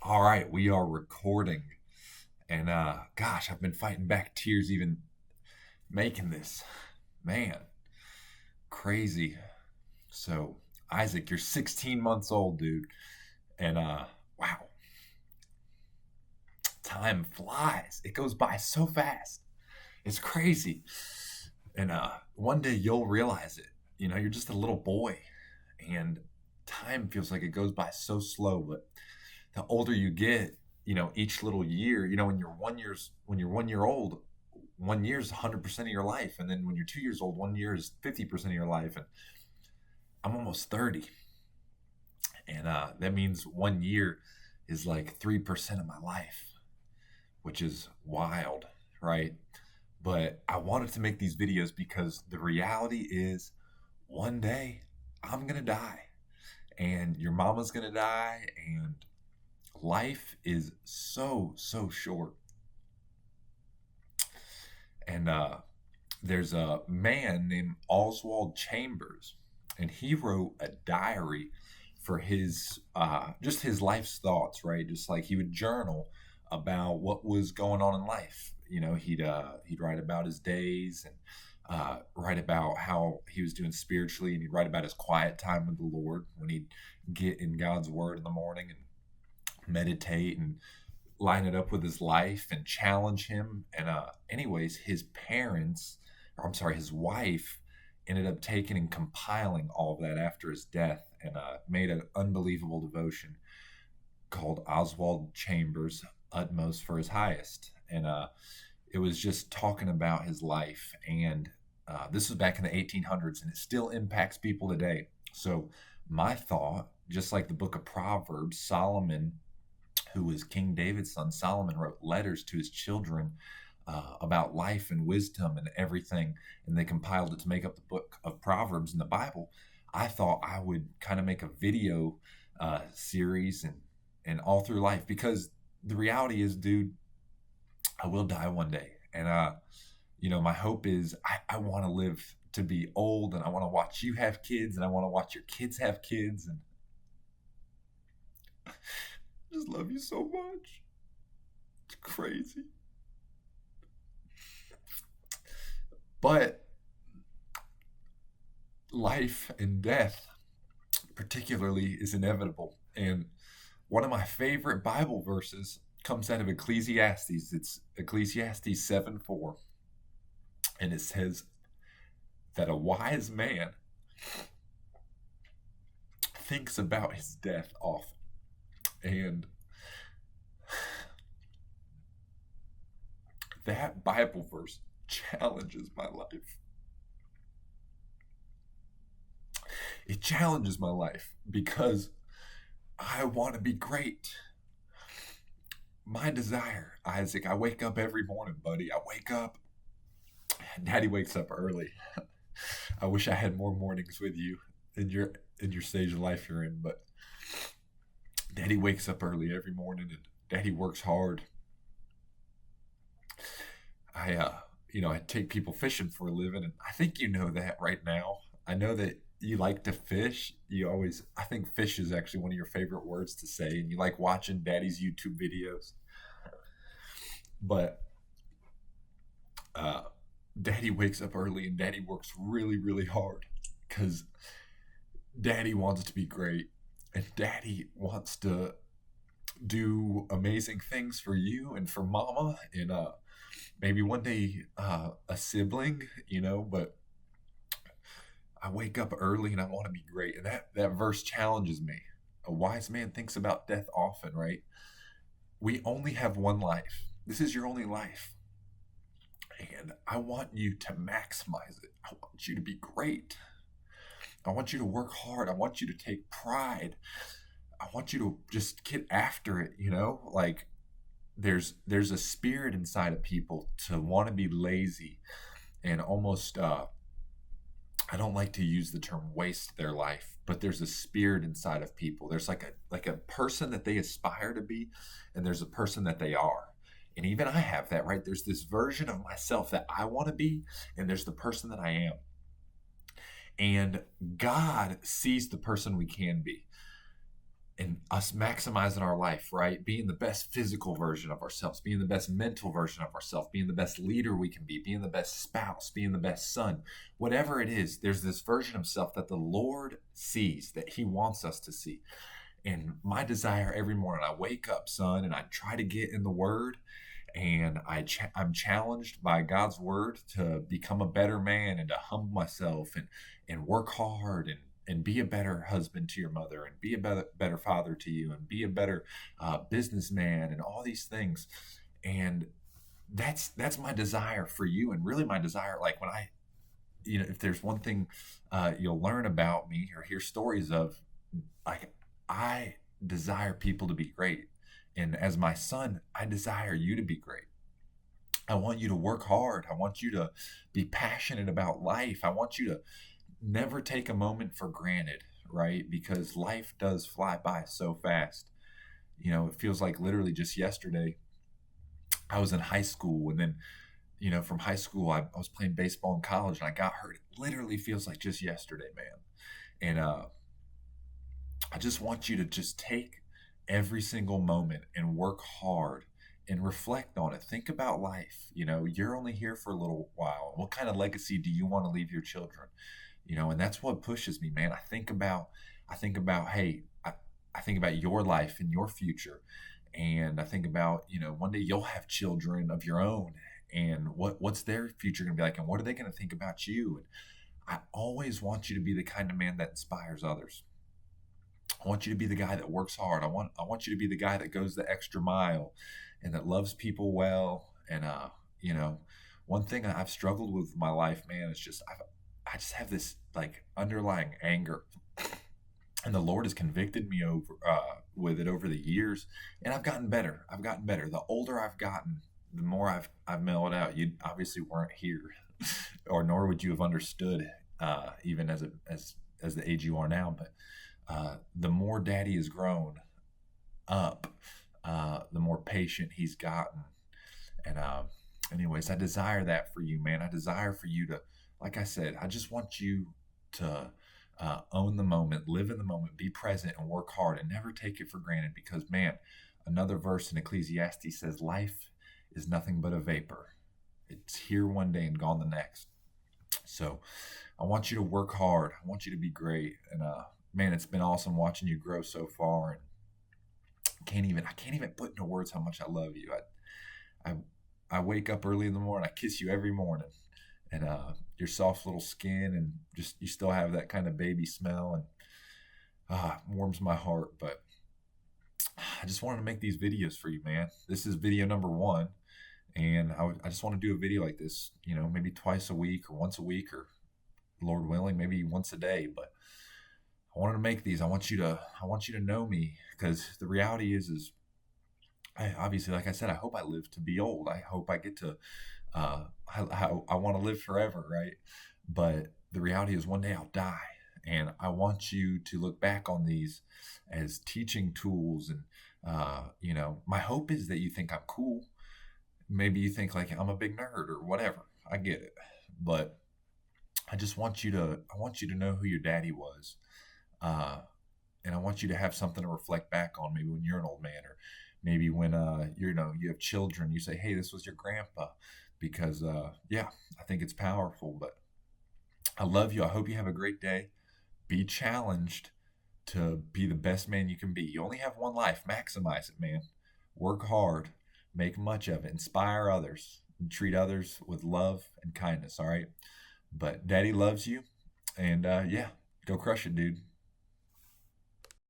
All right, we are recording. And gosh, I've been fighting back tears even making this. Man, crazy. So, Isaac, you're 16 months old, dude. And wow, time flies. It goes by so fast. It's crazy. And one day you'll realize it. You're just a little boy and time feels like it goes by so slow, but the older you get, each little year, when you're 1 year old, 1 year is 100% of your life, and then when you're 2 years old, 1 year is 50% of your life, and I'm almost 30, and that means 1 year is like 3% of my life, which is wild, right? But I wanted to make these videos because the reality is one day I'm gonna die, and your mama's gonna die, and life is so short. And there's a man named Oswald Chambers, and he wrote a diary for his just his life's thoughts, right? Just like he would journal about what was going on in life. He'd write about his days and write about how he was doing spiritually, and he'd write about his quiet time with the Lord when he'd get in God's word in the morning and meditate and line it up with his life and challenge him. And anyways, his wife ended up taking and compiling all of that after his death, and made an unbelievable devotion called Oswald Chambers Utmost for His Highest. And it was just talking about his life. And this was back in the 1800s, and it still impacts people today. So my thought, just like the book of Proverbs, Solomon, who was King David's son, Solomon wrote letters to his children about life and wisdom and everything, and they compiled it to make up the book of Proverbs in the Bible. I thought I would kind of make a video series and all through life, because the reality is, dude, I will die one day. And my hope is I want to live to be old, and I want to watch you have kids, and I want to watch your kids have kids, and I just love you so much. It's crazy. But life and death, particularly, is inevitable. And one of my favorite Bible verses comes out of Ecclesiastes. It's Ecclesiastes 7:4. And it says that a wise man thinks about his death often. And that Bible verse challenges my life. It challenges my life because I want to be great. My desire, Isaac, I wake up every morning, buddy. I wake up. Daddy wakes up early. I wish I had more mornings with you in your stage of life you're in, but Daddy wakes up early every morning, and Daddy works hard. I take people fishing for a living, and I think you know that right now. I know that you like to fish. I think fish is actually one of your favorite words to say, and you like watching Daddy's YouTube videos. But Daddy wakes up early, and Daddy works really, really hard because Daddy wants to be great, and Daddy wants to do amazing things for you and for Mama, and maybe one day a sibling, but I wake up early and I want to be great. And that verse challenges me. A wise man thinks about death often, right? We only have one life. This is your only life. And I want you to maximize it. I want you to be great. I want you to work hard. I want you to take pride. I want you to just get after it, like there's a spirit inside of people to want to be lazy and almost I don't like to use the term waste their life, but there's a spirit inside of people. There's like a person that they aspire to be, and there's a person that they are. And even I have that, right? There's this version of myself that I want to be, and there's the person that I am. And God sees the person we can be. and us maximizing our life, right? Being the best physical version of ourselves, being the best mental version of ourselves, being the best leader we can be, being the best spouse, being the best son, whatever it is, there's this version of self that the Lord sees, that He wants us to see. And my desire every morning, I wake up, son, and I try to get in the Word, and I'm challenged by God's Word to become a better man and to humble myself and work hard and be a better husband to your mother and be a better father to you and be a better businessman and all these things. And that's my desire for you, and really my desire. Like when I, if there's one thing you'll learn about me or hear stories of, like I desire people to be great. And as my son, I desire you to be great. I want you to work hard. I want you to be passionate about life. I want you to never take a moment for granted, right? Because life does fly by so fast. It feels like literally just yesterday I was in high school, and then, from high school, I was playing baseball in college and I got hurt. It literally feels like just yesterday, man. And I just want you to just take every single moment and work hard and reflect on it. Think about life. You're only here for a little while. What kind of legacy do you want to leave your children? And that's what pushes me, man. I think about, hey, I think about your life and your future. And I think about, one day you'll have children of your own, and what's their future going to be like? And what are they going to think about you? And I always want you to be the kind of man that inspires others. I want you to be the guy that works hard. I want you to be the guy that goes the extra mile and that loves people well. And one thing I've struggled with in my life, man, is I just have this like underlying anger, and the Lord has convicted me over with it over the years, and I've gotten better. I've gotten better. The older I've gotten, the more I've mellowed out. You obviously weren't here, or nor would you have understood, even as the age you are now. But the more Daddy has grown up, the more patient he's gotten. And anyways, I desire that for you, man. I desire for you to, like I said, I just want you to own the moment, live in the moment, be present, and work hard, and never take it for granted. Because, man, another verse in Ecclesiastes says, life is nothing but a vapor. It's here one day and gone the next. So I want you to work hard. I want you to be great. And man, it's been awesome watching you grow so far. And I can't even put into words how much I love you. I wake up early in the morning. I kiss you every morning, and your soft little skin, and just you still have that kind of baby smell, and it warms my heart. But I just wanted to make these videos for you, man. This is video number 1, and I just want to do a video like this, maybe twice a week or once a week, or Lord willing, maybe once a day. But I wanted to make these. I want you to know me, because the reality is obviously, like I said, I hope I live to be old. I hope I get to, I want to live forever, right? But the reality is one day I'll die. And I want you to look back on these as teaching tools. And, my hope is that you think I'm cool. Maybe you think like I'm a big nerd or whatever. I get it. But I want you to know who your daddy was. And I want you to have something to reflect back on, maybe when you're an old man, or maybe when you have children, you say, hey, this was your grandpa. Because I think it's powerful. But I love you. I hope you have a great day. Be challenged to be the best man you can be. You only have one life. Maximize it, man. Work hard. Make much of it. Inspire others. And treat others with love and kindness, all right? But Daddy loves you. And go crush it, dude.